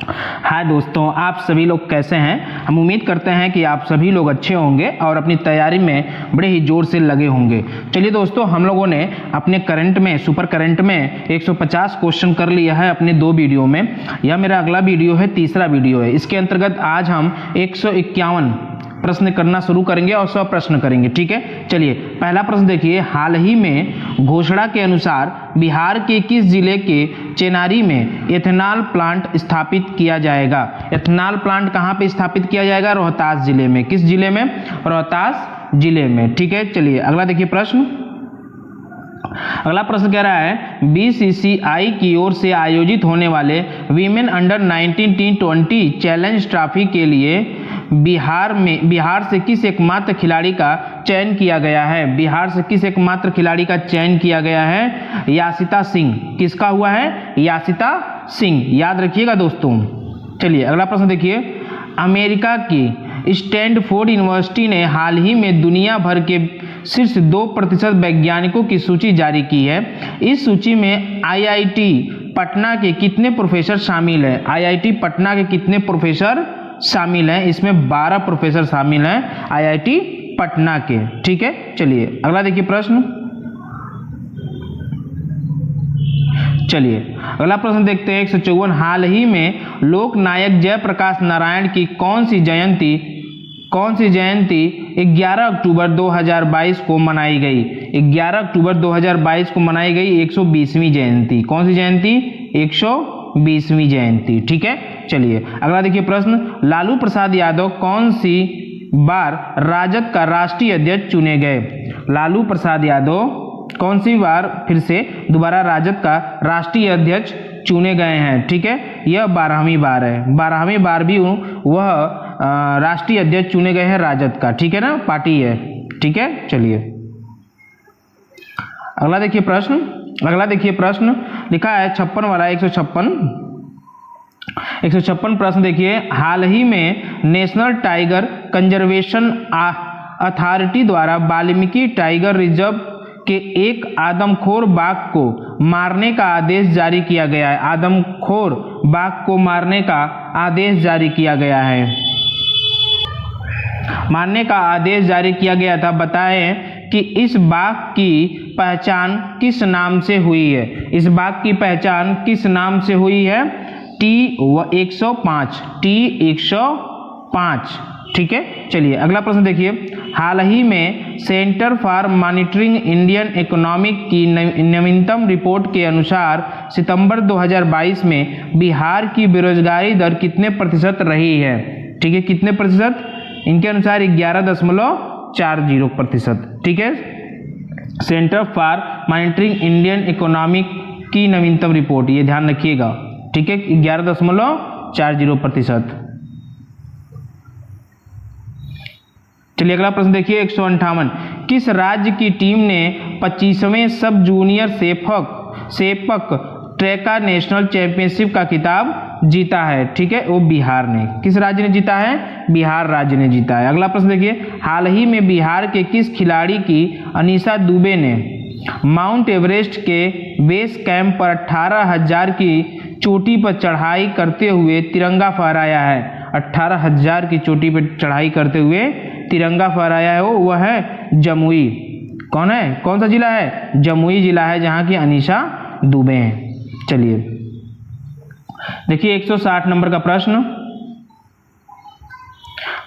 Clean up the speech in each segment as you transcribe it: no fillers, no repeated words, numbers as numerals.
हाय दोस्तों, आप सभी लोग कैसे हैं। हम उम्मीद करते हैं कि आप सभी लोग अच्छे होंगे और अपनी तैयारी में बड़े ही जोर से लगे होंगे। चलिए दोस्तों, हम लोगों ने अपने करंट में सुपर करंट में 150 क्वेश्चन कर लिया है अपने 2 वीडियो में। यह मेरा अगला वीडियो है, तीसरा वीडियो है। इसके अंतर्गत आज हम 151 प्रश्न करना शुरू करेंगे और 100 प्रश्न करेंगे। ठीक है, चलिए पहला प्रश्न देखिए। हाल ही में घोषणा के अनुसार बिहार के किस जिले के चेनारी में एथेनॉल प्लांट स्थापित किया जाएगा? एथेनॉल प्लांट कहाँ पे स्थापित किया जाएगा? रोहतास जिले में। किस जिले में? रोहतास जिले में। ठीक है, चलिए अगला देखिए प्रश्न। अगला प्रश्न कह रहा है बीसीसीआई की ओर से आयोजित होने वाले women under 19 T20 challenge trophy के लिए बिहार से किस एकमात्र खिलाड़ी का चयन किया गया है? बिहार से किस एकमात्र खिलाड़ी का चयन किया गया है? यासिता सिंह। किसका हुआ है? यासिता सिंह, याद रखिएगा दोस्तों। चलिए अगला प्रश्न देखिए। अमेरिका की स्टैनफोर्ड यूनिवर्सिटी ने हाल ही में दुनिया भर के शीर्ष 2% वैज्ञानिकों की सूची जारी की है। इस सूची में आईआईटी पटना के कितने प्रोफेसर शामिल हैं? आईआईटी पटना के कितने प्रोफेसर शामिल हैं? इसमें 12 प्रोफेसर शामिल हैं आईआईटी पटना के। ठीक है, चलिए अगला देखिए प्रश्न। चलिए अगला प्रश्न देखते हैं। 154 हाल ही में लोक नायक जयप्रकाश नारायण की कौन सी जयंती 11 अक्टूबर 2022 को मनाई गई? 11 अक्टूबर 2022 को मनाई गई 120वीं जयंती। कौन सी जयंती? 120वीं जयंती। ठीक है, चलिए अगला देखिए प्रश्न। लालू प्रसाद यादव कौन सी बार राजद का राष्ट्रीय अध्यक्ष चुने गए? लालू प्रसाद यादव कौन सी बार फिर से दोबारा राजद का राष्ट्रीय अध्यक्ष चुने गए हैं? ठीक है, यह 12वीं बार है। 12वीं बार भी वह राष्ट्रीय अध्यक्ष चुने गए हैं राजद का। ठीक है ना, पार्टी है। ठीक है, चलिए अगला देखिए प्रश्न। अगला देखिए प्रश्न लिखा है 56 वाला 156 प्रश्न देखिए। हाल ही में नेशनल टाइगर कंजर्वेशन अथॉरिटी द्वारा वाल्मीकि टाइगर रिजर्व के एक आदमखोर बाघ को मारने का आदेश जारी किया गया है। आदमखोर बाघ को मारने का आदेश जारी किया गया है। मारने का आदेश जारी किया गया था। बताएं कि इस बाघ की पहचान किस नाम से हुई है? इस बाघ की पहचान किस नाम से हुई है? T105। T105। ठीक है, चलिए अगला प्रश्न देखिए। हाल ही में centre for monitoring Indian economic की नवीनतम रिपोर्ट के अनुसार सितंबर 2022 में बिहार की बेरोजगारी दर कितने प्रतिशत रही है? ठीक है, कितने प्रतिशत? इनके अनुसार 11.40%। ठीक है, centre for monitoring Indian economic की नवीनतम रिपोर्ट, ये ध्यान रखिएगा। ठीक है, 11.40%। चलिए अगला प्रश्न देखिए। 158 किस राज्य की टीम ने 25वें सब जूनियर सेपक ट्रैका नेशनल चैंपियनशिप का खिताब जीता है? ठीक है, वो बिहार ने। किस राज्य ने जीता है? बिहार राज्य ने जीता है। अगला प्रश्न देखिए। हाल ही में बिहार के किस खिलाड़ी की अनीशा दुबे ने माउंट एवरेस्ट के बेस कैंप पर 18,000 की चोटी पर चढ़ाई करते हुए तिरंगा फहराया है? 18,000 की चोटी पर चढ़ाई करते हुए तिरंगा फहराया है वह है जमुई। कौन है? कौन सा जिला है? जमुई जिला है, जहां की अनीशा दुबे हैं। चलिए देखिए 160 नंबर का प्रश्न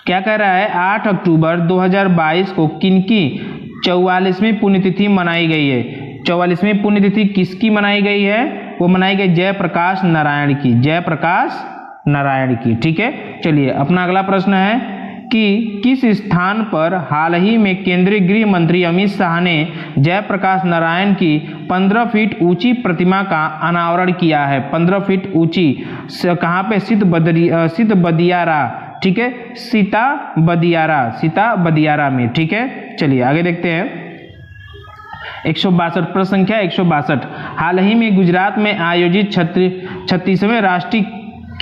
क्या कह रहा है? 8 अक्टूबर 2022 को किनकी 44वीं पुण्यतिथि मनाई गई है? 44वीं पुण्यतिथि किसकी मनाई गई है? वो मनाई गई जयप्रकाश नारायण की। जयप्रकाश नारायण की। ठीक है, चलिए अपना अगला प्रश्न है कि किस स्थान पर हाल ही में केंद्रीय गृह मंत्री अमित शाह ने जयप्रकाश नारायण की 15 फीट ऊंची प्रतिमा का अनावरण किया है? 15 फीट ऊंची कहाँ पे? सिद्ध बदियारा। ठीक है, सीता बदियारा में। ठीक है, चलिए आगे देखते हैं। 162 प्रश्न संख्या 162। हाल ही में गुजरात में आयोजित 36वें राष्ट्रीय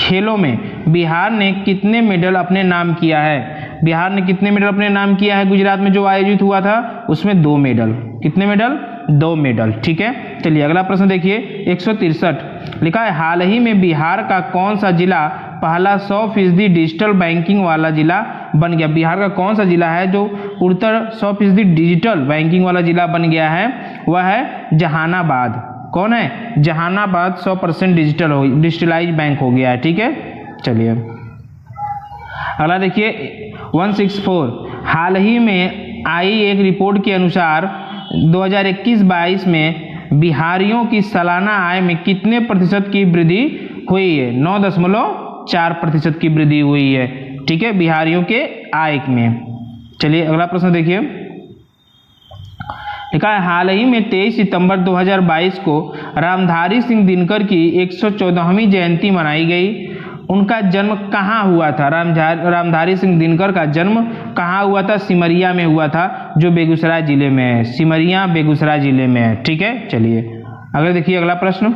खेलों में बिहार ने कितने मेडल अपने नाम किया है? बिहार ने कितने मेडल अपने नाम किया है? गुजरात में जो आयोजित हुआ था उसमें 2 मेडल। कितने मेडल? 2 मेडल। ठीक है, चलिए अगला प्रश्न देखिए। 163 लिखा है हाल ही में बिहार का कौन सा जिला पहला 100% डिजिटल बैंकिंग वाला जिला बन गया? बिहार का कौन सा जिला है जो पूर्णतः 100% डिजिटल बैंकिंग वाला जिला बन गया है? वह है जहानाबाद। कौन है? जहानाबाद 100% डिजिटलाइज बैंक हो गया है। ठीक है, चलिए अगला देखिए 164। हाल ही में आई एक रिपोर्ट के अनुसार 2021-22 में बिहारियों की सालाना आय में कितने प्रतिशत की वृद्धि हुई है? 9.4% की वृद्धि हुई है। ठीक है, बिहारियों के आय में। चलिए अगला प्रश्न देखिए, लिखा है हाल ही में 23 सितंबर 2022 को रामधारी सिंह दिनकर की 114वीं जयंती मनाई गई। उनका जन्म कहाँ हुआ था? रामधारी सिंह दिनकर का जन्म कहाँ हुआ था? सिमरिया में हुआ था, जो बेगूसराय जिले में है। सिमरिया बेगूसराय जिले में है। ठीक है, चलिए अगला देखिए अगला प्रश्न।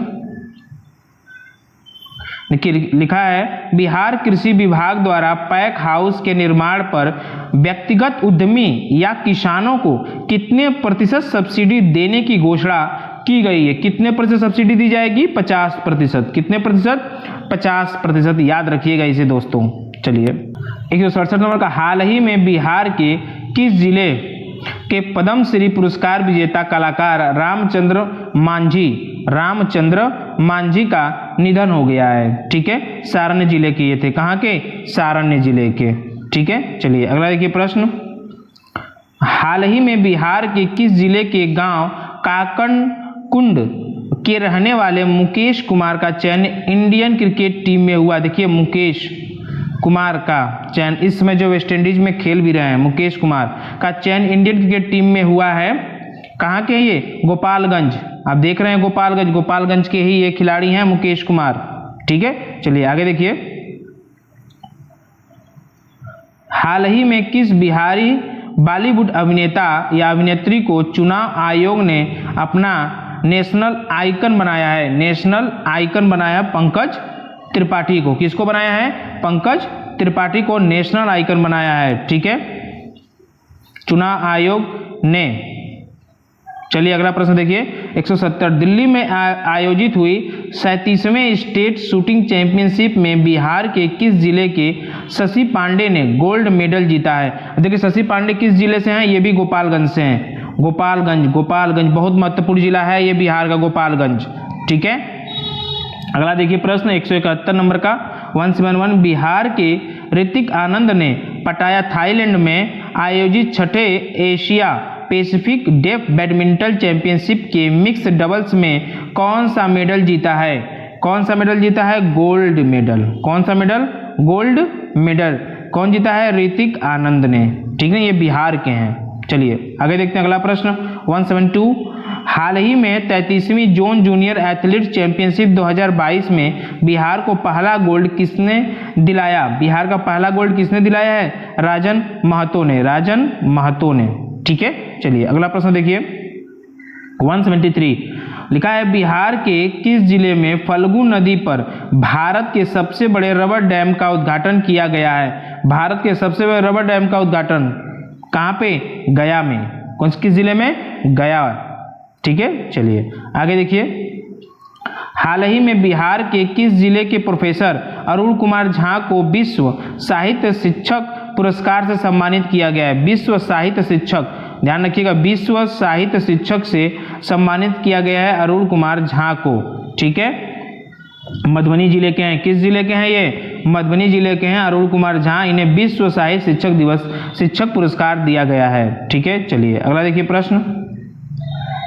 देखिए लिखा है बिहार कृषि विभाग द्वारा पैक हाउस के निर्माण पर व्यक्तिगत उद्यमी या किसानों को कितने प्रतिशत सब्सिडी देने की घोषणा की गई है? कितने प्रतिशत सब्सिडी दी जाएगी? 50%। कितने प्रतिशत? 50%। याद रखिएगा इसे दोस्तों। चलिए 167 नंबर का, हाल ही में बिहार के किस जिले के पद्म श्री पुरस्कार विजेता कलाकार रामचंद्र मांझी का निधन हो गया है? ठीक है, सारण जिले के ये थे। कहाँ के? सारण जिले के। ठीक है, चलिए अगला देखिए प्रश्न। हाल ही में बिहार के किस जिले के गांव काकनकुंड के रहने वाले मुकेश कुमार का चयन इंडियन क्रिकेट टीम में हुआ? देखिए मुकेश कुमार का चयन, इस समय जो वेस्ट इंडीज में खेल भी रहे हैं, मुकेश कुमार का चयन इंडियन क्रिकेट टीम में हुआ है। कहाँ के? ये गोपालगंज। आप देख रहे हैं गोपालगंज के ही ये खिलाड़ी हैं मुकेश कुमार। ठीक है, चलिए आगे देखिए। हाल ही में किस बिहारी बॉलीवुड अभिनेता या अभिनेत्री को चुनाव आयोग ने अपना नेशनल आइकन बनाया है? नेशनल आइकन बनाया पंकज त्रिपाठी को। किसको बनाया है? पंकज त्रिपाठी को नेशनल आइकन बनाया है। ठीक है, चुनाव आयोग ने। चलिए अगला प्रश्न देखिए 170। दिल्ली में आयोजित हुई 37वें स्टेट शूटिंग चैंपियनशिप में बिहार के किस जिले के शशि पांडे ने गोल्ड मेडल जीता है? देखिए शशि पांडे किस जिले से हैं? ये भी गोपालगंज से हैं। गोपालगंज बहुत महत्वपूर्ण जिला है ये बिहार का, गोपालगंज। ठीक है, अगला देखिए प्रश्न 171 नंबर का 171। बिहार के ऋतिक आनंद ने पटाया थाईलैंड में आयोजित 6ठे Asia Pacific deaf badminton championship के मिक्स डबल्स में कौन सा मेडल जीता है? कौन सा मेडल जीता है? Gold medal. कौन सा मेडल? Gold medal. कौन जीता है? ऋतिक आनंद ने। ठीक है, ये बिहार के हैं। चलिए आगे देखते हैं अगला प्रश्न 172। हाल ही में 33वीं जोन जूनियर एथलीट चैंपियनशिप 2022 में बिहार को पहला गोल्ड किसने दिलाया? बिहार का पहला गोल्ड किसने दिलाया है? राजन महतो ने। ठीक है, चलिए अगला प्रश्न देखिए 173। लिखा है बिहार के किस जिले में फल्गु नदी पर भारत के सबसे बड़े रबर डैम का उद्घाटन किया गया है? भारत के सबसे बड़े रबर डैम का उद्घाटन कहाँ पे? गया में। किस जिले में? गया। ठीक है, चलिए आगे देखिए। हाल ही में बिहार के किस जिले के प्रोफेसर अरुण कुमार झा को विश्व साहित्य शिक्षक पुरस्कार से सम्मानित किया गया है? विश्व साहित्य शिक्षक, ध्यान रखिएगा, विश्व साहित्य शिक्षक से सम्मानित किया गया है अरुण कुमार झा को। ठीक है, मधुबनी जिले के हैं। किस जिले के हैं ये? मधुबनी जिले के हैं अरुण कुमार झा। इन्हें विश्व साहित्य शिक्षक पुरस्कार दिया गया है। ठीक है, चलिए अगला देखिए प्रश्न।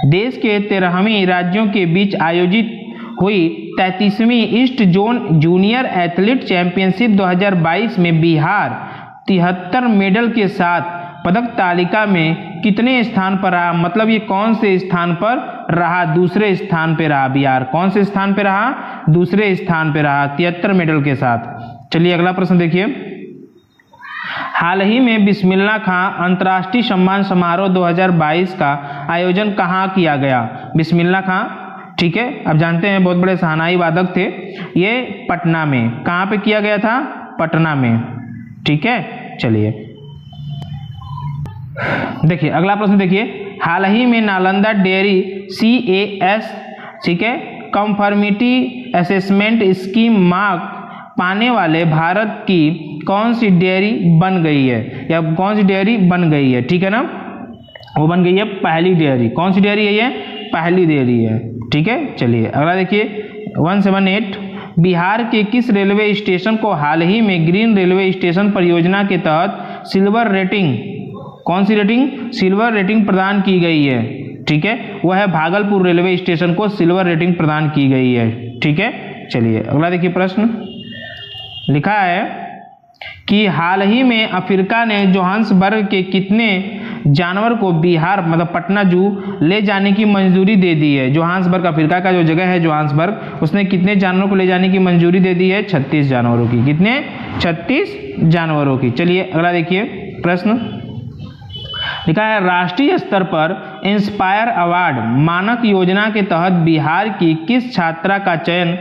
देश के 13वें राज्यों के बीच आयोजित हुई 33वीं east zone junior athlete championship 2022 में बिहार 73 मेडल के साथ पदक तालिका में कितने स्थान पर रहा? मतलब ये कौन से स्थान पर रहा? दूसरे स्थान पे रहा बिहार। कौन से स्थान पे रहा? दूसरे स्थान पे रहा 73 मेडल के साथ। चलिए अगला प्रश्न देखिए। हाल ही में बिस्मिल्लाह खां अंतर्राष्ट्रीय सम्मान समारोह 2022 का आयोजन कहाँ किया गया? बिस्मिल्लाह खां, ठीक है, आप जानते हैं बहुत बड़े शहनाई वादक थे। ये पटना में। कहाँ पे किया गया था? पटना में। ठीक है, चलिए देखिए अगला प्रश्न देखिए। हाल ही में नालंदा डेयरी CAS, ठीक है, कंफर्मिटी असेसमेंट स्कीम मार्क पाने वाले भारत की कौन सी डेयरी बन गई है, या कौन सी डेयरी बन गई है, ठीक है ना, वो बन गई है पहली डेयरी। कौन सी डेयरी है ये, पहली डेयरी है, ठीक है। चलिए अगला देखिए 178, बिहार के किस रेलवे स्टेशन को हाल ही में ग्रीन रेलवे स्टेशन परियोजना के तहत सिल्वर रेटिंग, कौन सी रेटिंग, सिल्वर रेटिंग प्रदान की गई है, ठीक है, वह है भागलपुर रेलवे स्टेशन को सिल्वर रेटिंग प्रदान की गई है, ठीक है। चलिए अगला देखिए प्रश्न लिखा है कि हाल ही में अफ्रीका ने जोहान्सबर्ग के कितने जानवर को बिहार मतलब पटना जू ले जाने की मंजूरी दे दी है। जोहान्सबर्ग अफ्रीका का जो जगह है जोहान्सबर्ग, उसने कितने जानवरों को ले जाने की मंजूरी दे दी है, 36 जानवरों की। कितने, 36 जानवरों की। चलिए अगला देखिए प्रश्न लिखा है राष्ट्रीय स्तर पर इंस्पायर अवार्ड मानक योजना के तहत बिहार की किस छात्रा का चयन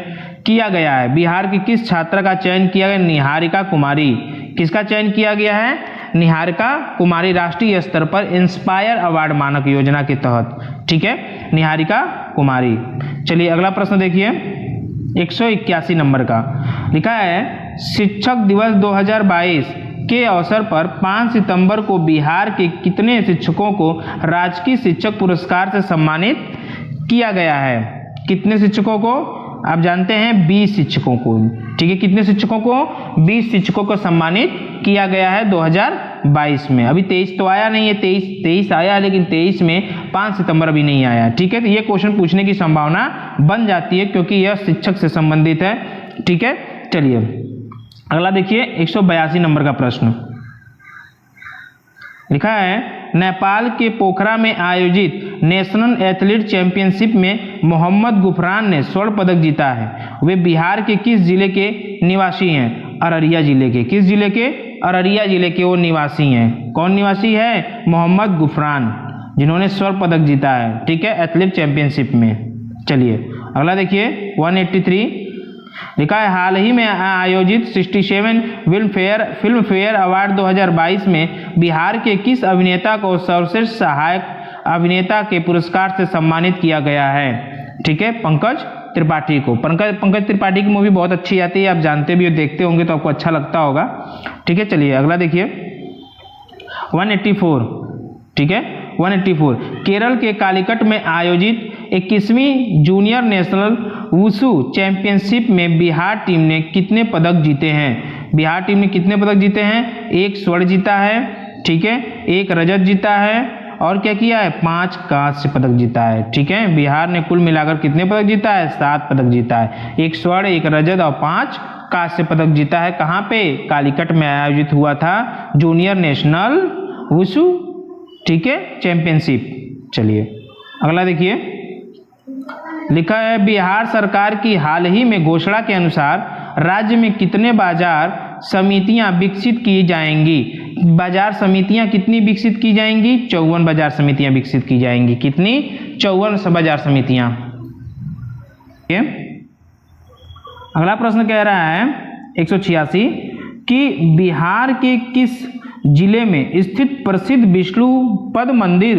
किया गया है। बिहार की किस छात्रा का चयन किया गया, निहारिका कुमारी। किसका चयन किया गया है, निहारिका कुमारी, राष्ट्रीय स्तर पर इंस्पायर अवार्ड मानक योजना के तहत, ठीक है, निहारिका कुमारी। चलिए अगला प्रश्न देखिए 181 नंबर का लिखा है शिक्षक दिवस 2022 के अवसर पर 5 सितंबर को बिहार के कितने शिक्षकों को राजकीय शिक्षक पुरस्कार से सम्मानित किया गया है। कितने शिक्षकों को, आप जानते हैं 20 शिक्षकों को, ठीक है। कितने शिक्षकों को, 20 शिक्षकों को सम्मानित किया गया है 2022 में। अभी 23 तो आया नहीं है, 23 आया, लेकिन 23 में 5 सितंबर अभी नहीं आया, ठीक है। तो ये क्वेश्चन पूछने की संभावना बन जाती है क्योंकि यह शिक्षक से संबंधित है, ठीक है। चलिए अगला देखिए 182 नंबर का प्रश्न लिखा है नेपाल के पोखरा में आयोजित नेशनल एथलीट चैंपियनशिप में मोहम्मद गुफरान ने स्वर्ण पदक जीता है। वे बिहार के किस जिले के निवासी हैं, अररिया जिले के। किस जिले के, अररिया जिले के वो निवासी हैं। कौन निवासी है, मोहम्मद गुफरान, जिन्होंने स्वर्ण पदक जीता है, ठीक है, एथलीट चैंपियनशिप में। चलिए अगला देखिए 183 लिखा है हाल ही में आयोजित 67 फिल्म फेयर अवार्ड 2022 में बिहार के किस अभिनेता को सर्वश्रेष्ठ सहायक अभिनेता के पुरस्कार से सम्मानित किया गया है, ठीक है, पंकज त्रिपाठी को। पंकज त्रिपाठी की मूवी बहुत अच्छी आती है, आप जानते भी हो, देखते होंगे तो आपको अच्छा लगता होगा, ठीक है। चलिए अगला देखिए 184, ठीक है 184 केरल के कालीकट में आयोजित 21वीं जूनियर नेशनल वुशु चैंपियनशिप में बिहार टीम ने कितने पदक जीते हैं। बिहार टीम ने कितने पदक जीते हैं, 1 स्वर्ण जीता है, ठीक है, 1 रजत जीता है, और क्या किया है, 5 कांस्य पदक जीता है, ठीक है। बिहार ने कुल मिलाकर कितने पदक जीता है, 7 पदक जीता है, 1 स्वर्ण, 1 रजत और 5 कांस्य पदक जीता है। कहाँ पे, कालीकट में आयोजित हुआ था जूनियर नेशनल वुशु, ठीक है, चैंपियनशिप। चलिए अगला देखिए लिखा है बिहार सरकार की हाल ही में घोषणा के अनुसार राज्य में कितने बाजार समितियां विकसित की जाएंगी। बाजार समितियां कितनी विकसित की जाएंगी, 54 बाजार समितियां विकसित की जाएंगी। कितनी, 54 बाजार समितियां। अगला प्रश्न कह रहा है 186 कि बिहार के किस जिले में स्थित प्रसिद्ध विष्णुपद मंदिर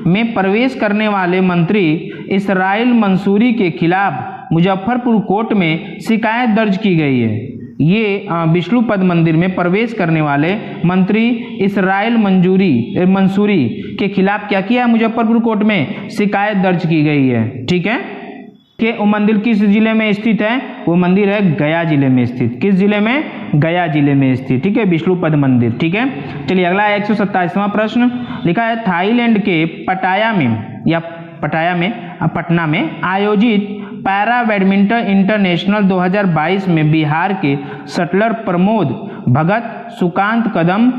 में प्रवेश करने वाले मंत्री इसराइल मंसूरी के खिलाफ मुजफ्फरपुर कोर्ट में शिकायत दर्ज की गई है। ये विष्णुपद मंदिर में प्रवेश करने वाले मंत्री इसराइल मंसूरी के खिलाफ क्या किया है, मुजफ्फरपुर कोर्ट में शिकायत दर्ज की गई है, ठीक है। कि वो मंदिर किस जिले में स्थित है, वो मंदिर है गया जिले में स्थित। किस जिले में, गया जिले में स्थित, ठीक है, विष्णुपद मंदिर, ठीक है। चलिए अगला 127वां प्रश्न लिखा है थाईलैंड के पटना में आयोजित पैरा बैडमिंटन इंटरनेशनल 2022 में बिहार के शटलर प्रमोद भगत सुकांत कदम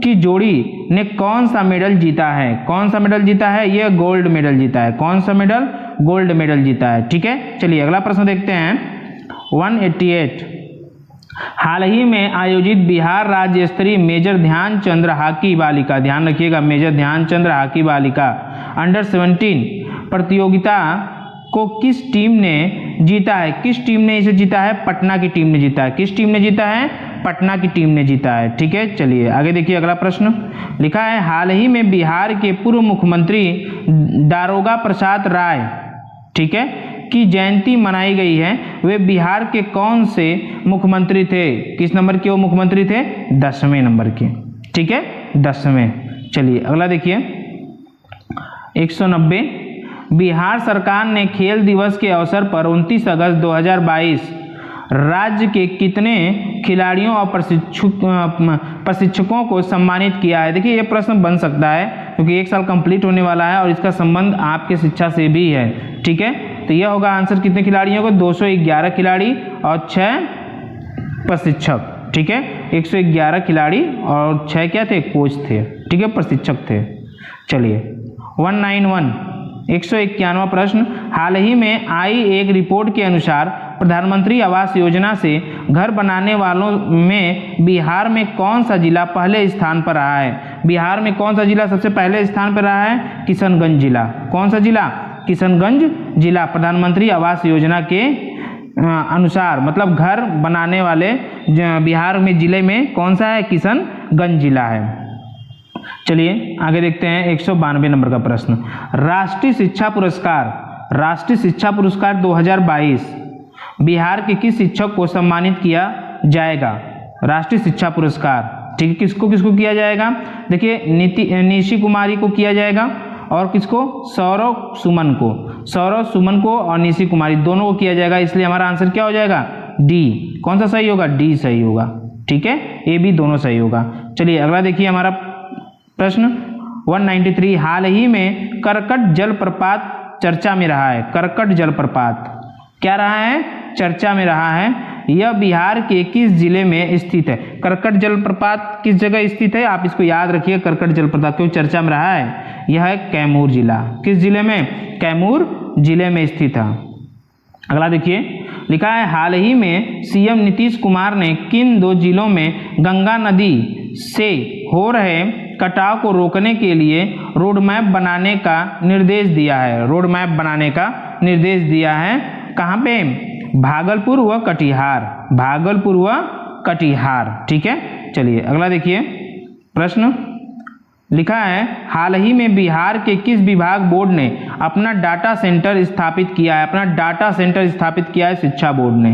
की जोड़ी ने कौन सा मेडल जीता है। कौन सा मेडल जीता है, यह गोल्ड मेडल जीता है। कौन सा मेडल, गोल्ड मेडल जीता है, ठीक है। चलिए अगला प्रश्न देखते हैं 188 हाल ही में आयोजित बिहार राज्य स्तरीय मेजर ध्यानचंद्र हॉकी बालिका, ध्यान रखिएगा, मेजर ध्यानचंद्र हॉकी बालिका अंडर 17 प्रतियोगिता को किस टीम ने जीता है। किस टीम ने इसे जीता है, पटना की टीम ने जीता है। किस टीम ने जीता है, पटना की टीम ने जीता है, ठीक है। चलिए आगे देखिए अगला प्रश्न लिखा है हाल ही में बिहार के पूर्व मुख्यमंत्री दारोगा प्रसाद राय, ठीक है, की जयंती मनाई गई है वे बिहार के कौन से मुख्यमंत्री थे? किस नंबर के वो मुख्यमंत्री थे? 10वें नंबर के, ठीक है, 10वें। चलिए अगला देखिए 190। बिहार सरकार ने खेल दिवस के अवसर पर 29 अगस्त 2022 राज्य के कितने खिलाड़ियों और प्रशिक्षकों को सम्मानित किया है? देखिए ये प्रश्न बन सकता है क्योंकि 1 साल कंप्लीट होने वाला है और इसका संबंध आपके शिक्षा से भी है, ठीक है। तो यह होगा आंसर कितने खिलाड़ियों को? 211 खिलाड़ी और 6 प्रशिक्षक, ठीक है। 111 खिलाड़ी और 6 क्या थे? कोच थे, ठीक है, प्रशिक्षक थे। चलिए 191 191वां प्रश्न। हाल ही में आई एक रिपोर्ट के अनुसार प्रधानमंत्री आवास योजना से घर बनाने वालों में बिहार में कौन सा जिला पहले स्थान पर रहा है? बिहार में कौन सा जिला सबसे पहले स्थान पर रहा है? किशनगंज जिला। कौन सा जिला? किशनगंज जिला प्रधानमंत्री आवास योजना के अनुसार, मतलब घर बनाने वाले बिहार में जिले में कौन सा है? किशनगंज जिला है। चलिए आगे देखते हैं 192 नंबर का प्रश्न। राष्ट्रीय शिक्षा पुरस्कार 2022 बिहार के किस शिक्षक को सम्मानित किया जाएगा? राष्ट्रीय शिक्षा पुरस्कार, ठीक है, किसको किसको किया जाएगा? देखिए निशी कुमारी को किया जाएगा और किसको? सौरव सुमन को और निशी कुमारी दोनों को किया जाएगा। इसलिए हमारा आंसर क्या हो जाएगा? डी। कौन सा सही होगा? डी सही होगा, ठीक है, ए बी दोनों सही होगा। चलिए अगला देखिए हमारा प्रश्न 193। हाल ही में करकट जलप्रपात चर्चा में रहा है। करकट जलप्रपात क्या रहा है? चर्चा में रहा है। यह बिहार के किस जिले में स्थित है? करकट जलप्रपात किस जगह स्थित है? आप इसको याद रखिए, करकट जलप्रपात क्यों चर्चा में रहा है? यह है कैमूर जिला। किस जिले में? कैमूर जिले में स्थित है। अगला देखिए लिखा है हाल ही में सीएम नीतीश कुमार ने किन 2 जिलों में गंगा नदी से हो रहे कटाव को रोकने के लिए रोड मैप बनाने का निर्देश दिया है? रोड मैप बनाने का निर्देश दिया है कहाँ पे? भागलपुर व कटिहार, ठीक है। चलिए अगला देखिए प्रश्न लिखा है हाल ही में बिहार के किस विभाग बोर्ड ने अपना डाटा सेंटर स्थापित किया है? अपना डाटा सेंटर स्थापित किया है शिक्षा बोर्ड ने।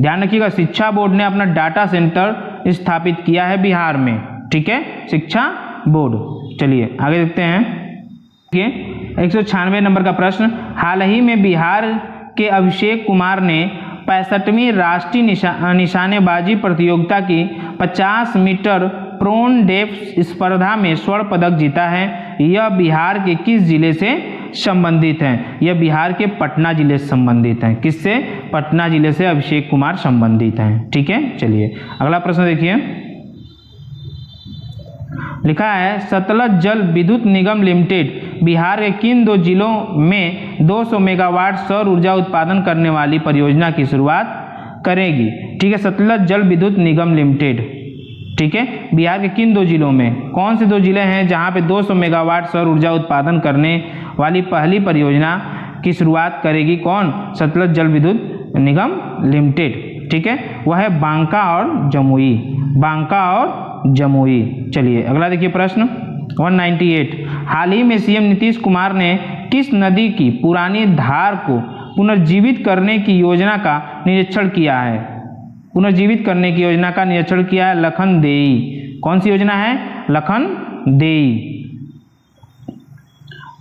ध्यान रखिएगा, शिक्षा बोर्ड ने अपना डाटा सेंटर स्थापित किया है बिहार में, ठीक है, शिक्षा बोर्ड। चलिए आगे देखते हैं 196 नंबर का प्रश्न। हाल ही में बिहार के अभिषेक कुमार ने 65वीं राष्ट्रीय निशानेबाजी प्रतियोगिता की 50 मीटर प्रोन डेप्थ स्पर्धा में स्वर्ण पदक जीता है। यह बिहार के किस जिले से संबंधित हैं? यह बिहार के पटना जिले से संबंधित हैं। किससे? पटना जिले से अभिषेक कुमार संबंधित हैं, ठीक है। चलिए अगला प्रश्न देखिए लिखा है सतलज जल विद्युत निगम लिमिटेड बिहार के किन 2 जिलों में 200 मेगावाट सौर ऊर्जा उत्पादन करने वाली परियोजना की शुरुआत करेगी? ठीक है, सतलज जल विद्युत निगम लिमिटेड, ठीक है, बिहार के किन 2 जिलों में? कौन से 2 जिले हैं जहां पे 200 मेगावाट सौर ऊर्जा उत्पादन करने वाली पहली परियोजना की शुरुआत करेगी? कौन? सतलज जल विद्युत निगम लिमिटेड, ठीक है, वह है बांका और जमुई। चलिए अगला देखिए प्रश्न 198। हाल ही में सीएम नीतीश कुमार ने किस नदी की पुरानी धार को पुनर्जीवित करने की योजना का निरीक्षण किया है? पुनर्जीवित करने की योजना का निरीक्षण किया है लखनदेई। कौन सी योजना है? लखनदेई।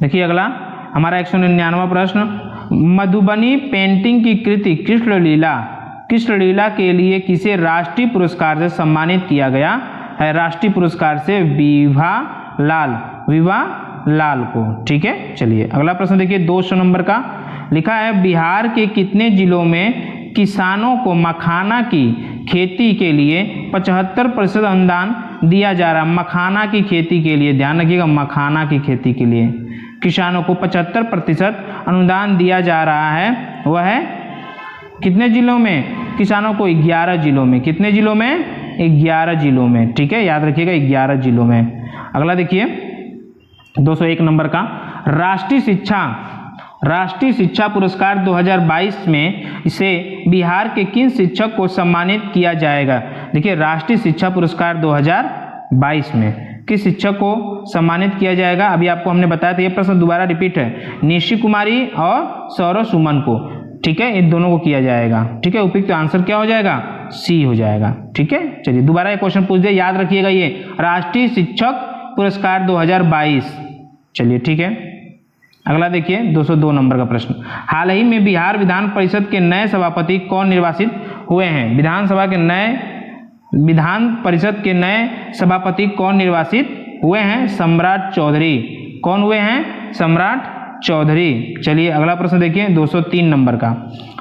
देखिए अगला हमारा 199वां प्रश्न। मधुबनी पेंटिंग की कृति कृष्णलीला के लिए किसे राष्ट्रीय पुरस्कार से सम्मानित किया गया है? राष्ट्रीय पुरस्कार से विभा लाल को, ठीक है। चलिए अगला प्रश्न देखिए 200 नंबर का लिखा है बिहार के कितने जिलों में किसानों को मखाना की खेती के लिए 75% अनुदान दिया जा रहा है? मखाना की खेती के लिए, ध्यान रखिएगा, मखाना की खेती के लिए किसानों को 75% अनुदान दिया जा रहा है। वह है कितने जिलों में? किसानों को 11 जिलों में। कितने जिलों में? 11 जिलों में, ठीक है, याद रखिएगा 11 जिलों में। अगला देखिए 201 नंबर का राष्ट्रीय शिक्षा पुरस्कार 2022 में इसे बिहार के किन शिक्षक को सम्मानित किया जाएगा? देखिए राष्ट्रीय शिक्षा पुरस्कार 2022 में किस शिक्षक को सम्मानित किया जाएगा? अभी आपको हमने बताया था, ये प्रश्न दोबारा रिपीट है। निशी कुमारी और सौरव सुमन को। ठीक है, इन दोनों को किया जाएगा। ठीक है, उपयुक्त आंसर क्या हो जाएगा? सी हो जाएगा। ठीक है, चलिए दोबारा एक क्वेश्चन पूछ दिया, याद रखिएगा ये राष्ट्रीय शिक्षक पुरस्कार 2022। चलिए ठीक है, अगला देखिए 202 नंबर का प्रश्न। हाल ही में बिहार विधान परिषद के नए सभापति कौन निर्वाचित हुए हैं? विधान परिषद के नए सभापति कौन निर्वाचित हुए हैं? सम्राट चौधरी। कौन हुए हैं? सम्राट चौधरी। चलिए अगला प्रश्न देखिए 203 नंबर का,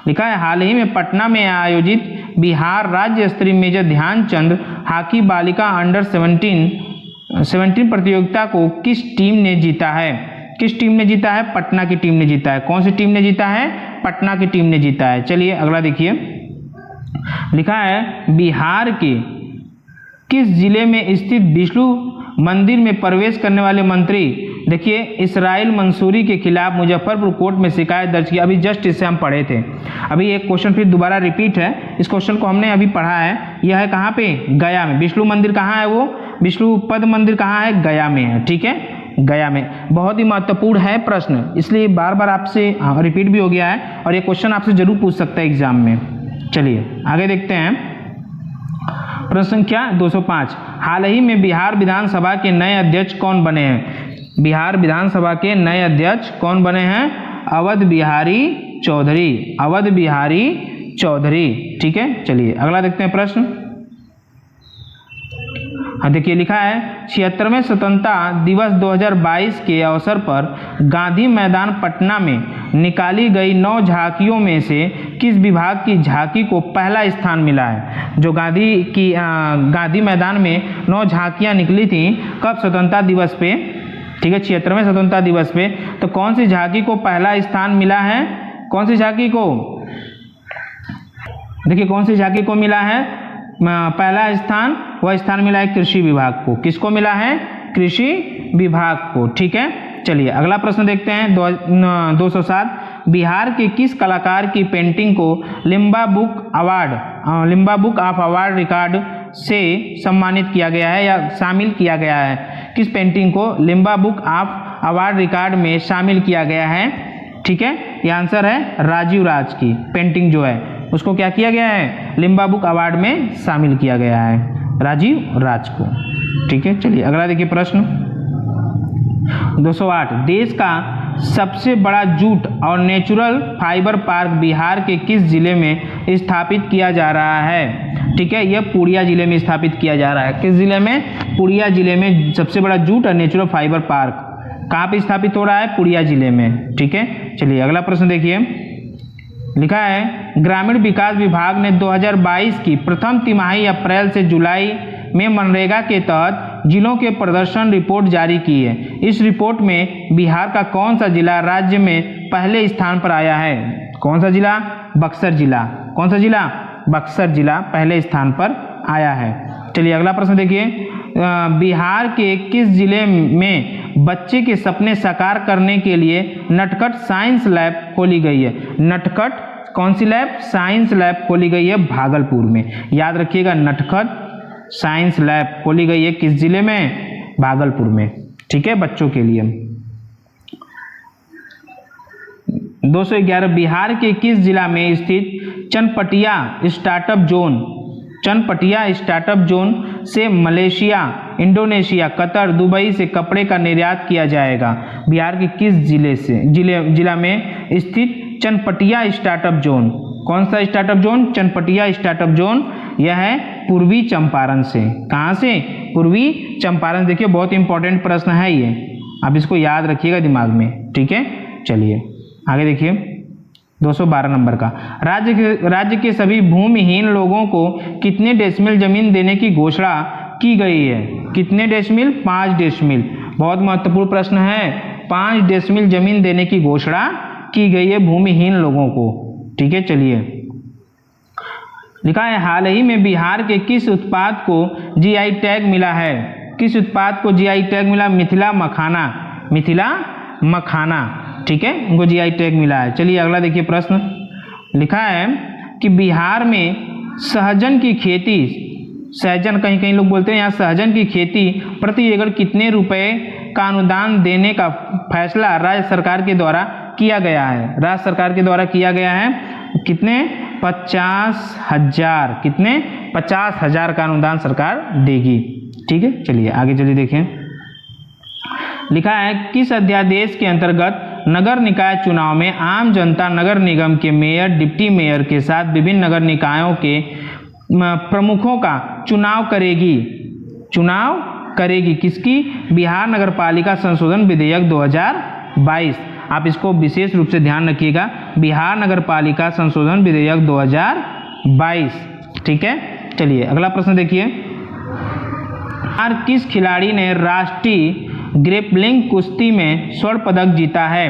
लिखा है हाल ही में पटना में आयोजित बिहार राज्य स्तरीय मेजर ध्यानचंद हॉकी बालिका अंडर 17 प्रतियोगिता को किस टीम ने जीता है? किस टीम ने जीता है? पटना की टीम ने जीता है। कौन सी टीम ने जीता है? पटना की टीम ने जीता है। चलिए अगला देखिए, लिखा है बिहार के किस जिले में स्थित विष्णु मंदिर में प्रवेश करने वाले मंत्री, देखिए इसराइल मंसूरी के खिलाफ मुजफ्फरपुर कोर्ट में शिकायत दर्ज की। अभी जस्ट इसे हम पढ़े थे, अभी एक क्वेश्चन फिर दोबारा रिपीट है। इस क्वेश्चन को हमने अभी पढ़ा है। यह है कहाँ पे? गया में। विष्णु मंदिर कहाँ है? वो विष्णु पद मंदिर कहाँ है? गया में है। ठीक है, गया में। बहुत ही महत्वपूर्ण है प्रश्न, इसलिए बार बार आपसे रिपीट भी हो गया है और ये क्वेश्चन आपसे जरूर पूछ सकता है एग्जाम में। चलिए आगे देखते हैं प्रश्न संख्या 205। हाल ही में बिहार विधानसभा के नए अध्यक्ष कौन बने हैं? बिहार विधानसभा के नए अध्यक्ष कौन बने हैं? अवध बिहारी चौधरी। अवध बिहारी चौधरी। ठीक है, चलिए अगला देखते हैं प्रश्न। हाँ देखिए, लिखा है 76वें स्वतंत्रता दिवस 2022 के अवसर पर गांधी मैदान पटना में निकाली गई 9 झांकियों में से किस विभाग की झांकी को पहला स्थान मिला है? जो गांधी मैदान में 9 झांकियां निकली थी, कब? स्वतंत्रता दिवस पे। ठीक है, 76वें स्वतंत्रता दिवस पे। तो कौन सी झांकी को पहला स्थान मिला है? कौन सी झांकी को? देखिए कौन सी झांकी को मिला है पहला स्थान? वह स्थान मिला है कृषि विभाग को। किसको मिला है? कृषि विभाग को। ठीक है, चलिए अगला प्रश्न देखते हैं 207। बिहार के किस कलाकार की पेंटिंग को Limba book of award record से सम्मानित किया गया है या शामिल किया गया है? किस पेंटिंग को Limba book of award record में शामिल किया गया है? ठीक है, यह आंसर है राजीव राज की पेंटिंग जो है उसको क्या किया गया है? लिम्बा बुक अवार्ड में शामिल किया गया है, राजीव राज को। ठीक है, चलिए अगला देखिए प्रश्न 208। देश का सबसे बड़ा जूट और नेचुरल फाइबर पार्क बिहार के किस जिले में स्थापित किया जा रहा है? ठीक है, यह पूर्णिया जिले में स्थापित किया जा रहा है। किस जिले में? पूर्णिया जिले में सबसे बड़ा जूट और नेचुरल फाइबर पार्क कहाँ पे स्थापित हो रहा है? पूर्णिया जिले में। ठीक है, चलिए अगला प्रश्न देखिए, लिखा है ग्रामीण विकास विभाग ने 2022 की प्रथम तिमाही अप्रैल से जुलाई में मनरेगा के तहत जिलों के प्रदर्शन रिपोर्ट जारी की है। इस रिपोर्ट में बिहार का कौन सा जिला राज्य में पहले स्थान पर आया है? कौन सा जिला? बक्सर जिला। कौन सा जिला? बक्सर जिला पहले स्थान पर आया है। चलिए अगला प्रश्न देखिए, बिहार के किस जिले में बच्चे के सपने साकार करने के लिए नटखट साइंस लैब खोली गई है? नटखट कौन सी लैब? साइंस लैब खोली गई है भागलपुर में। याद रखिएगा, नटखट साइंस लैब खोली गई है किस जिले में? भागलपुर में। ठीक है, बच्चों के लिए। 211। बिहार के किस जिला में स्थित चनपटिया स्टार्टअप जोन से मलेशिया, इंडोनेशिया, कतर, दुबई से कपड़े का निर्यात किया जाएगा? बिहार के किस जिला में स्थित चनपटिया स्टार्टअप जोन? कौन सा startup zone? Chanpatia startup zone. यह है पूर्वी चंपारण से। कहाँ से? पूर्वी चंपारण। देखिए बहुत इंपॉर्टेंट प्रश्न है ये, आप इसको याद रखिएगा दिमाग में। ठीक है, चलिए आगे देखिए 212 नंबर का, राज्य के सभी भूमिहीन लोगों को कितने डेसिमल जमीन देने की घोषणा की गई है? कितने डेसिमल? 5 डेसिमल। बहुत महत्वपूर्ण प्रश्न है। 5 डेसिमल जमीन देने की घोषणा की गई है भूमिहीन लोगों को। ठीक है, चलिए लिखा है हाल ही में बिहार के किस उत्पाद को जीआई टैग मिला है? किस उत्पाद को जीआई टैग मिला? मिथिला मखाना। मिथिला मखाना। ठीक है, उनको जीआई टैग मिला है। चलिए अगला देखिए प्रश्न, लिखा है कि बिहार में सहजन की खेती, सहजन कहीं कहीं लोग बोलते हैं यहाँ सहजन की खेती प्रति एकड़ कितने रुपए का अनुदान देने का फैसला राज्य सरकार के द्वारा किया गया है, राज्य सरकार के द्वारा किया गया है। कितने? 50,000। कितने? 50,000 का अनुदान सरकार देगी। ठीक है, चलिए आगे चलिए देखें। लिखा है किस अध्यादेश के अंतर्गत नगर निकाय चुनाव में आम जनता नगर निगम के मेयर, डिप्टी मेयर के साथ विभिन्न नगर निकायों के प्रमुखों का चुनाव करेगी? चुनाव करेगी किसकी? बिहार नगरपालिका संशोधन विधेयक 2022। आप इसको विशेष रूप से ध्यान रखिएगा, बिहार नगरपालिका संशोधन विधेयक 2022। ठीक है, चलिए अगला प्रश्न देखिए। किस खिलाड़ी ने राष्ट्रीय ग्रेपलिंग कुश्ती में स्वर्ण पदक जीता है?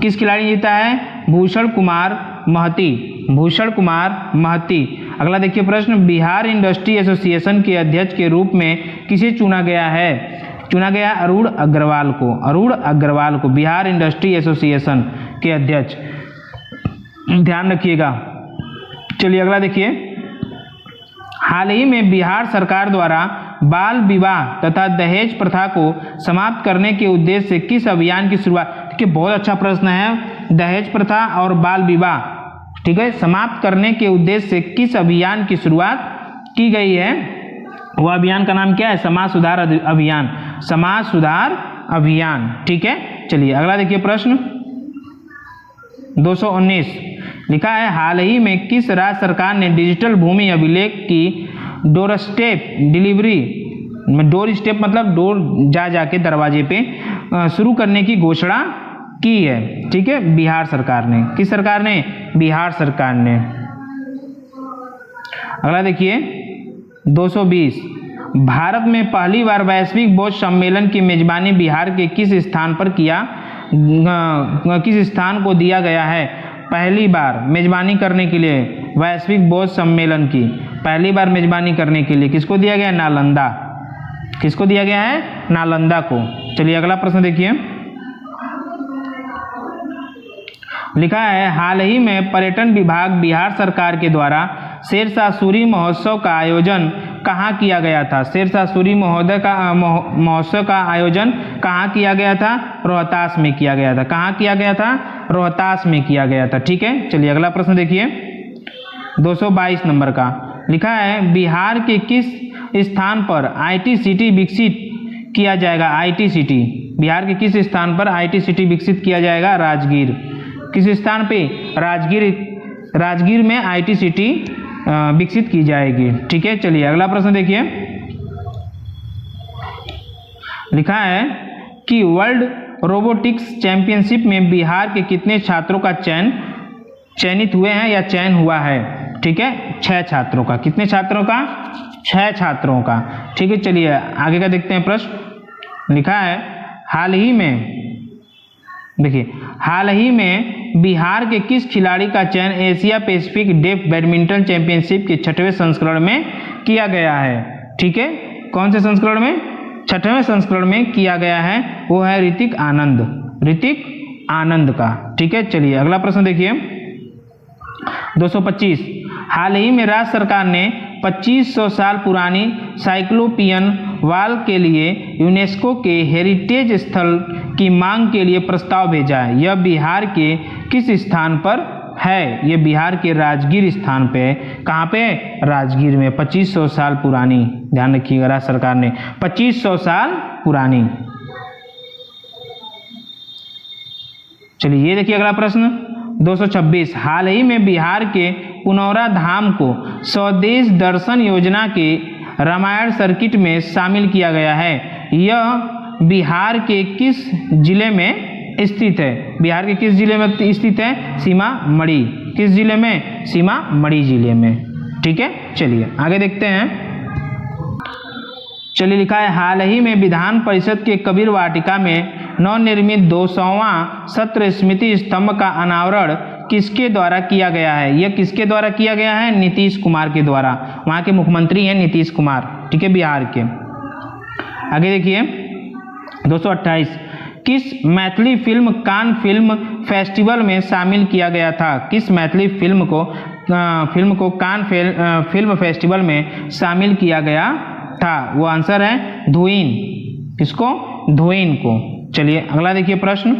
किस खिलाड़ी ने जीता है? भूषण कुमार महती। भूषण कुमार महती। अगला देखिए प्रश्न, बिहार इंडस्ट्री एसोसिएशन के अध्यक्ष के रूप में किसे चुना गया है? चुना गया अरुण अग्रवाल को। अरुण अग्रवाल को बिहार इंडस्ट्री एसोसिएशन के अध्यक्ष, ध्यान रखिएगा। चलिए अगला देखिए। हाल ही में बिहार सरकार द्वारा बाल विवाह तथा दहेज प्रथा को समाप्त करने के उद्देश्य से किस अभियान की शुरुआत? देखिए बहुत अच्छा प्रश्न है। दहेज प्रथा और बाल विवाह, ठीक है, समाप्त करने के उद्देश्य से किस अभियान की शुरुआत की गई है? वह अभियान का नाम क्या है? समाज सुधार अभियान। समाज सुधार अभियान। ठीक है, चलिए अगला देखिए प्रश्न 219। लिखा है हाल ही में किस राज्य सरकार ने डिजिटल भूमि अभिलेख की door step delivery, door step मतलब डोर जा जाके दरवाजे पे शुरू करने की घोषणा की है? ठीक है, बिहार सरकार ने। किस सरकार ने? बिहार सरकार ने। अगला देखिए 220। भारत में पहली बार वैश्विक बौद्ध सम्मेलन की मेजबानी बिहार के किस स्थान पर किस स्थान को दिया गया है? पहली बार मेजबानी करने के लिए वैश्विक बौद्ध सम्मेलन की पहली बार मेजबानी करने के लिए किसको दिया गया है? नालंदा। किसको दिया गया है? नालंदा को। चलिए अगला प्रश्न देखिए। लिखा है हाल ही में पर्यटन विभाग बिहार सरकार के द्वारा शेरशाह सूरी महोत्सव का आयोजन कहाँ किया गया था? शेरशाह सूरी महोत्सव का आयोजन कहाँ किया गया था? रोहतास में किया गया था। कहाँ किया गया था? रोहतास में किया गया था। ठीक है, चलिए अगला प्रश्न देखिए 222 नंबर का। लिखा है बिहार के किस स्थान पर IT सिटी विकसित किया जाएगा? IT सिटी बिहार के किस स्थान पर IT सिटी विकसित किया जाएगा? राजगीर। किस स्थान पे? राजगीर। राजगीर में IT सिटी विकसित की जाएगी। ठीक है, चलिए अगला प्रश्न देखिए। लिखा है कि वर्ल्ड रोबोटिक्स चैंपियनशिप में बिहार के कितने छात्रों का चयनित हुए हैं या चयन हुआ है? ठीक है, 6 छात्रों का। कितने छात्रों का? 6 छात्रों का। ठीक है, चलिए आगे का देखते हैं प्रश्न। लिखा है हाल ही में, देखिए हाल ही में बिहार के किस खिलाड़ी का चयन Asia Pacific deaf badminton championship के 6वें संस्करण में किया गया है? ठीक है, कौन से संस्करण में? 6वें संस्करण में किया गया है। वो है ऋतिक आनंद। ऋतिक आनंद का। ठीक है, चलिए अगला प्रश्न देखिए 225। हाल ही में राज्य सरकार ने 2500 साल पुरानी साइक्लोपियन वॉल के लिए यूनेस्को के हेरिटेज स्थल की मांग के लिए प्रस्ताव भेजा है। यह बिहार के किस स्थान पर है? यह बिहार के राजगीर स्थान पे है। कहाँ पे? राजगीर में। 2500 साल पुरानी, ध्यान रखिएगा, राज्य सरकार ने 2500 साल पुरानी। चलिए ये देखिए अगला प्रश्न 226। हाल ही में बिहार के पुनौरा धाम को स्वदेश दर्शन योजना के रामायण सर्किट में शामिल किया गया है। यह बिहार के किस जिले में स्थित है? बिहार के किस जिले में स्थित है? सीमामढ़ी। किस जिले में? सीमामढ़ी जिले में। ठीक है, चलिए आगे देखते हैं। चलिए लिखा है हाल ही में विधान परिषद के कबीर वाटिका में नवनिर्मित 200वां सत्र स्मृति स्तंभ का अनावरण किसके द्वारा किया गया है? यह किसके द्वारा किया गया है? नीतीश कुमार के द्वारा। वहाँ के मुख्यमंत्री हैं नीतीश कुमार। ठीक है, बिहार के। आगे देखिए 228। किस Maithili film Cannes film festival में शामिल किया गया था? किस मैथिली फिल्म को कान फिल्म फेस्टिवल में शामिल किया गया था? वो आंसर है धुइन। किसको? धुइन को। चलिए अगला देखिए प्रश्न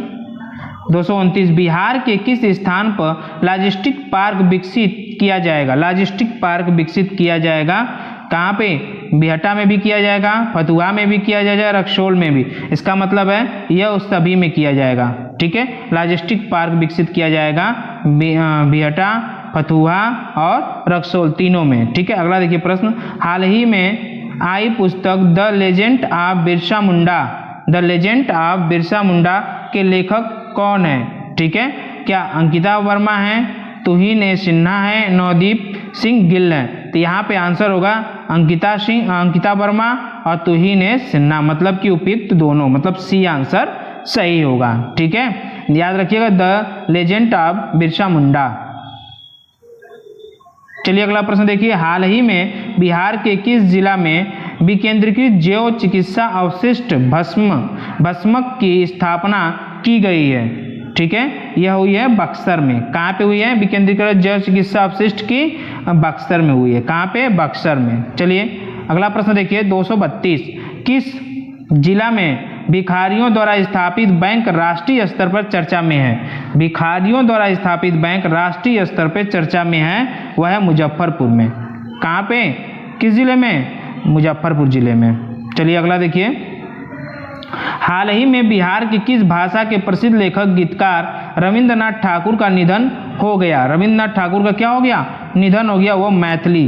229 बिहार के किस स्थान पर लॉजिस्टिक पार्क विकसित किया जाएगा? लॉजिस्टिक पार्क विकसित किया जाएगा कहाँ पे? बिहटा में भी किया जाएगा, फतुहा में भी किया जाएगा, रक्सौल में भी। इसका मतलब है यह उस सभी में किया जाएगा। ठीक है, लॉजिस्टिक पार्क विकसित किया जाएगा बिहटा, फतुहा और रक्सौल तीनों में। ठीक है, अगला देखिए प्रश्न, हाल ही में आई पुस्तक the legend of Birsa Munda, the legend of Birsa Munda के लेखक कौन है? ठीक है, क्या अंकिता वर्मा है, तुहिन सिन्हा है, नवदीप सिंह गिल है? तो यहाँ पे आंसर होगा अंकिता वर्मा और तुहिन सिन्हा, मतलब कि उपयुक्त दोनों, मतलब सी आंसर सही होगा। ठीक है, याद रखिएगा द लेजेंड ऑफ बिरसा मुंडा। चलिए अगला प्रश्न देखिए, हाल ही में बिहार के किस जिला में विकेंद्रीकृत जैव चिकित्सा अवशिष्ट भस्मक की स्थापना की गई है? ठीक है, यह हुई है बक्सर में। कहाँ पे हुई है? विकेंद्रीकृत जैव चिकित्सा अवशिष्ट की बक्सर में हुई है। कहाँ पे? बक्सर में। चलिए अगला प्रश्न देखिए 232, किस जिला में भिखारियों द्वारा स्थापित बैंक राष्ट्रीय स्तर पर चर्चा में है? भिखारियों द्वारा स्थापित बैंक राष्ट्रीय स्तर पर चर्चा में है, वह है मुजफ्फरपुर में। कहाँ पे? किस जिले में? मुजफ्फरपुर जिले में। चलिए अगला देखिए, हाल ही में बिहार की किस भाषा के प्रसिद्ध लेखक गीतकार रविंद्रनाथ ठाकुर का निधन हो गया? रविंद्रनाथ ठाकुर का क्या हो गया? निधन हो गया। वो मैथिली,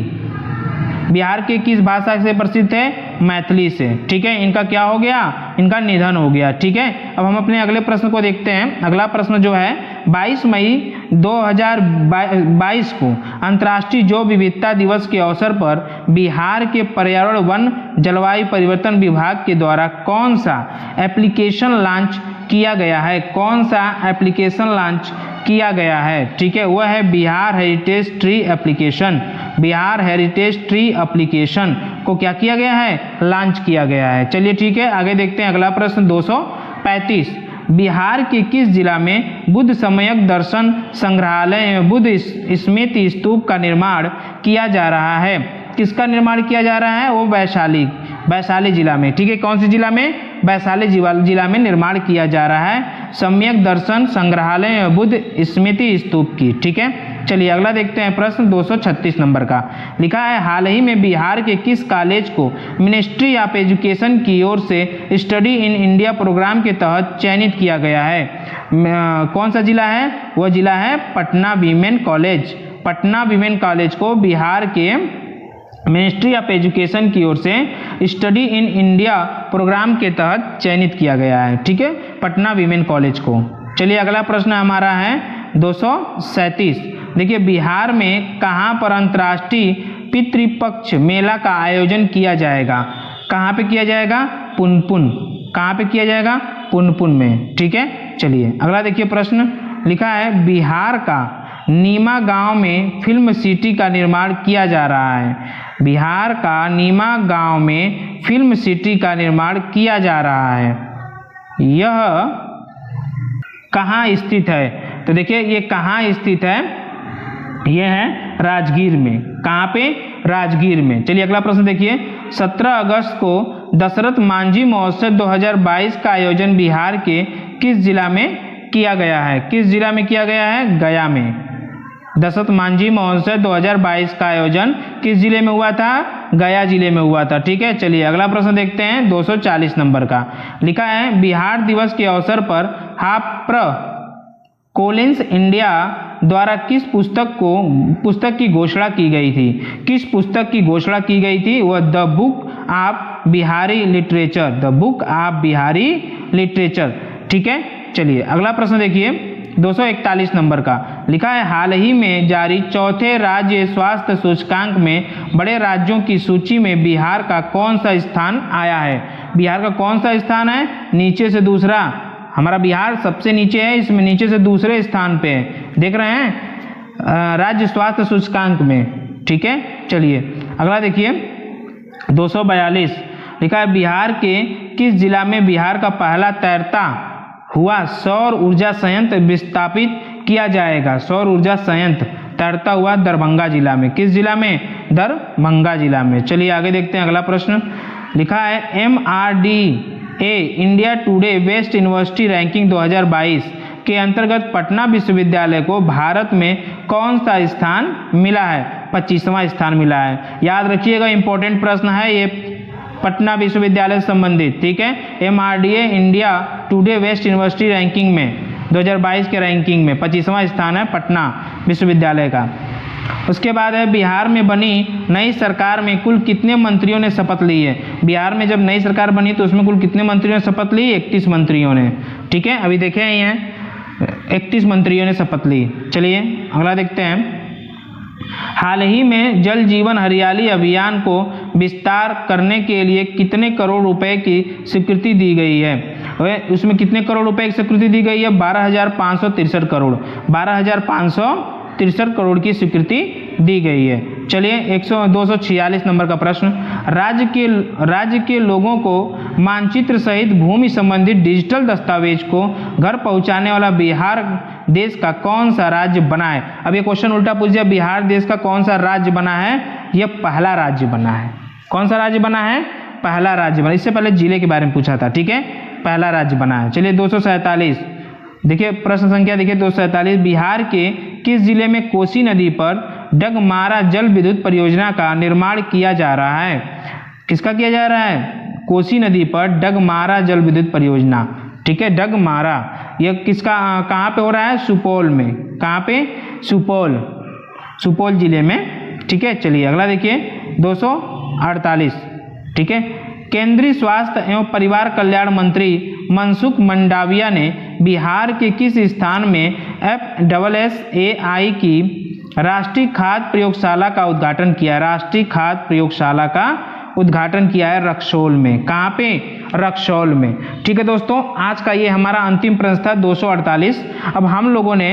बिहार के किस भाषा से प्रसिद्ध है? मैथिली से। ठीक है, इनका क्या हो गया? इनका निधन हो गया। ठीक है, अब हम अपने अगले प्रश्न को देखते हैं। अगला प्रश्न जो है 22 मई 2022 को अंतर्राष्ट्रीय जैव विविधता दिवस के अवसर पर बिहार के पर्यावरण वन जलवायु परिवर्तन विभाग के द्वारा कौन सा एप्लीकेशन लॉन्च किया गया है? कौन सा एप्लीकेशन लॉन्च किया गया है? ठीक है, वह है Bihar heritage tree application. Bihar heritage tree application को क्या किया गया है? लॉन्च किया गया है। चलिए ठीक है, आगे देखते हैं अगला प्रश्न 235, बिहार के किस जिला में बुद्ध सम्यक दर्शन संग्रहालय एवं बुद्ध स्मृति स्तूप का निर्माण किया जा रहा है? किसका निर्माण किया जा रहा है? वो वैशाली जिला में। ठीक है, कौन सी जिला में? वैशाली जिला में निर्माण किया जा रहा है सम्यक दर्शन संग्रहालय एवं बुद्ध स्मृति स्तूप की। ठीक है, चलिए अगला देखते हैं प्रश्न 236 नंबर का। लिखा है, हाल ही में बिहार के किस कॉलेज को मिनिस्ट्री ऑफ एजुकेशन की ओर से स्टडी इन इंडिया प्रोग्राम के तहत चयनित किया गया है? कौन सा जिला है? वह जिला है Patna women college. Patna women college को बिहार के मिनिस्ट्री ऑफ एजुकेशन की ओर से स्टडी इन इंडिया प्रोग्राम के तहत चयनित किया गया है। ठीक है, पटना वीमेन कॉलेज को। चलिए अगला प्रश्न हमारा है 237। देखिए, बिहार में कहाँ पर अंतर्राष्ट्रीय पितृपक्ष मेला का आयोजन किया जाएगा? कहाँ पे किया जाएगा? पुनपुन। कहाँ पे किया जाएगा? पुनपुन में। ठीक है, चलिए अगला देखिए प्रश्न, लिखा है, बिहार का नीमा गांव में फिल्म सिटी का निर्माण किया जा रहा है। बिहार का नीमा गांव में फिल्म सिटी का निर्माण किया जा रहा है, यह कहाँ स्थित है? तो देखिए ये कहाँ स्थित है? यह है राजगीर में। कहाँ पे? राजगीर में। चलिए अगला प्रश्न देखिए, 17 अगस्त को दशरथ मांझी महोत्सव 2022 का आयोजन बिहार के किस जिला में किया गया है? किस जिला में किया गया है? गया में। दशरथ मांझी महोत्सव 2022 का आयोजन किस जिले में हुआ था? गया जिले में हुआ था। ठीक है, चलिए अगला प्रश्न देखते हैं 240 नंबर का। लिखा है, बिहार दिवस के अवसर पर हाप्र कोलिंस इंडिया द्वारा किस पुस्तक की घोषणा की गई थी? किस पुस्तक की घोषणा की गई थी? वह the book of Bihari literature. The book of Bihari literature. ठीक है, चलिए अगला प्रश्न देखिए 241 नंबर का। लिखा है, हाल ही में जारी चौथे राज्य स्वास्थ्य सूचकांक में बड़े राज्यों की सूची में बिहार का कौन सा स्थान आया है? बिहार का कौन सा स्थान है? नीचे से दूसरा। हमारा बिहार सबसे नीचे है, इसमें नीचे से दूसरे स्थान पे है, देख रहे हैं, राज्य स्वास्थ्य सूचकांक में। ठीक है, चलिए अगला देखिए 242। लिखा है, बिहार के किस जिला में बिहार का पहला तैरता हुआ सौर ऊर्जा संयंत्र विस्थापित किया जाएगा? सौर ऊर्जा संयंत्र तैरता हुआ दरभंगा जिला में। किस जिला में? दरभंगा जिला में। चलिए आगे देखते हैं अगला प्रश्न। लिखा है, MRDA India today best university ranking 2022 के अंतर्गत पटना विश्वविद्यालय को भारत में कौन सा स्थान मिला है? 25वां स्थान मिला है। याद रखिएगा, इंपॉर्टेंट प्रश्न है ये पटना विश्वविद्यालय से संबंधित, ठीक है। MRDA India Today best university ranking में 2022 के रैंकिंग में 25वां स्थान है पटना विश्वविद्यालय का। उसके बाद है बिहार में बनी नई सरकार में कुल कितने मंत्रियों ने शपथ ली है? बिहार में जब नई सरकार बनी तो उसमें कुल कितने मंत्रियों ने शपथ ली? 31 मंत्रियों ने, ठीक है। अभी देखे ही हैं 31 मंत्रियों ने शपथ ली। चलिए अगला देखते हैं। हाल ही में जल जीवन हरियाली अभियान को विस्तार करने के लिए कितने करोड़ रुपए की स्वीकृति दी गई है? उसमें कितने करोड़ रुपए की स्वीकृति दी गई है? 12,563 करोड़, 12,563 करोड़ की स्वीकृति दी गई है। चलिए 246 नंबर का प्रश्न। राज्य के लोगों को मानचित्र सहित भूमि संबंधित डिजिटल दस्तावेज को घर पहुंचाने वाला बिहार देश का कौन सा राज्य बना है? अब ये क्वेश्चन उल्टा पूछ दिया, बिहार देश का कौन सा राज्य बना है? यह पहला राज्य बना है। कौन सा राज्य बना है? पहला राज्य बना। इससे पहले जिले के बारे में पूछा था, ठीक है। पहला राज्य बना है। चलिए 247 देखिए, प्रश्न संख्या देखिए 247। बिहार के किस जिले में कोसी नदी पर डगमारा जल विद्युत परियोजना का निर्माण किया जा रहा है? किसका किया जा रहा है? कोसी नदी पर डगमारा जल विद्युत परियोजना, ठीक है। डगमारा यह किसका कहाँ पे हो रहा है? सुपौल में। कहाँ पे? सुपौल जिले में, ठीक है। चलिए अगला देखिए 248, ठीक है। केंद्रीय स्वास्थ्य एवं परिवार कल्याण मंत्री मनसुख मंडाविया ने बिहार के किस स्थान में FSSAI की राष्ट्रीय खाद्य प्रयोगशाला का उद्घाटन किया? राष्ट्रीय खाद्य प्रयोगशाला का उद्घाटन किया है रक्सौल में। कहाँ पे? रक्सौल में, ठीक है। दोस्तों आज का ये हमारा अंतिम प्रश्न था 248। अब हम लोगों ने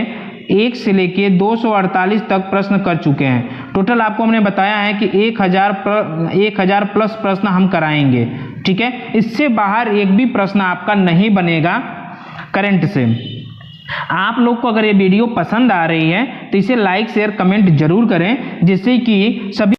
1 से लेके 248 तक प्रश्न कर चुके हैं। टोटल आपको हमने बताया है कि 1000 प्लस प्रश्न हम कराएंगे, ठीक है। इससे बाहर एक भी प्रश्न आपका नहीं बनेगा करंट से। आप लोग को अगर ये वीडियो पसंद आ रही है तो इसे लाइक शेयर कमेंट जरूर करें, जिससे कि सभी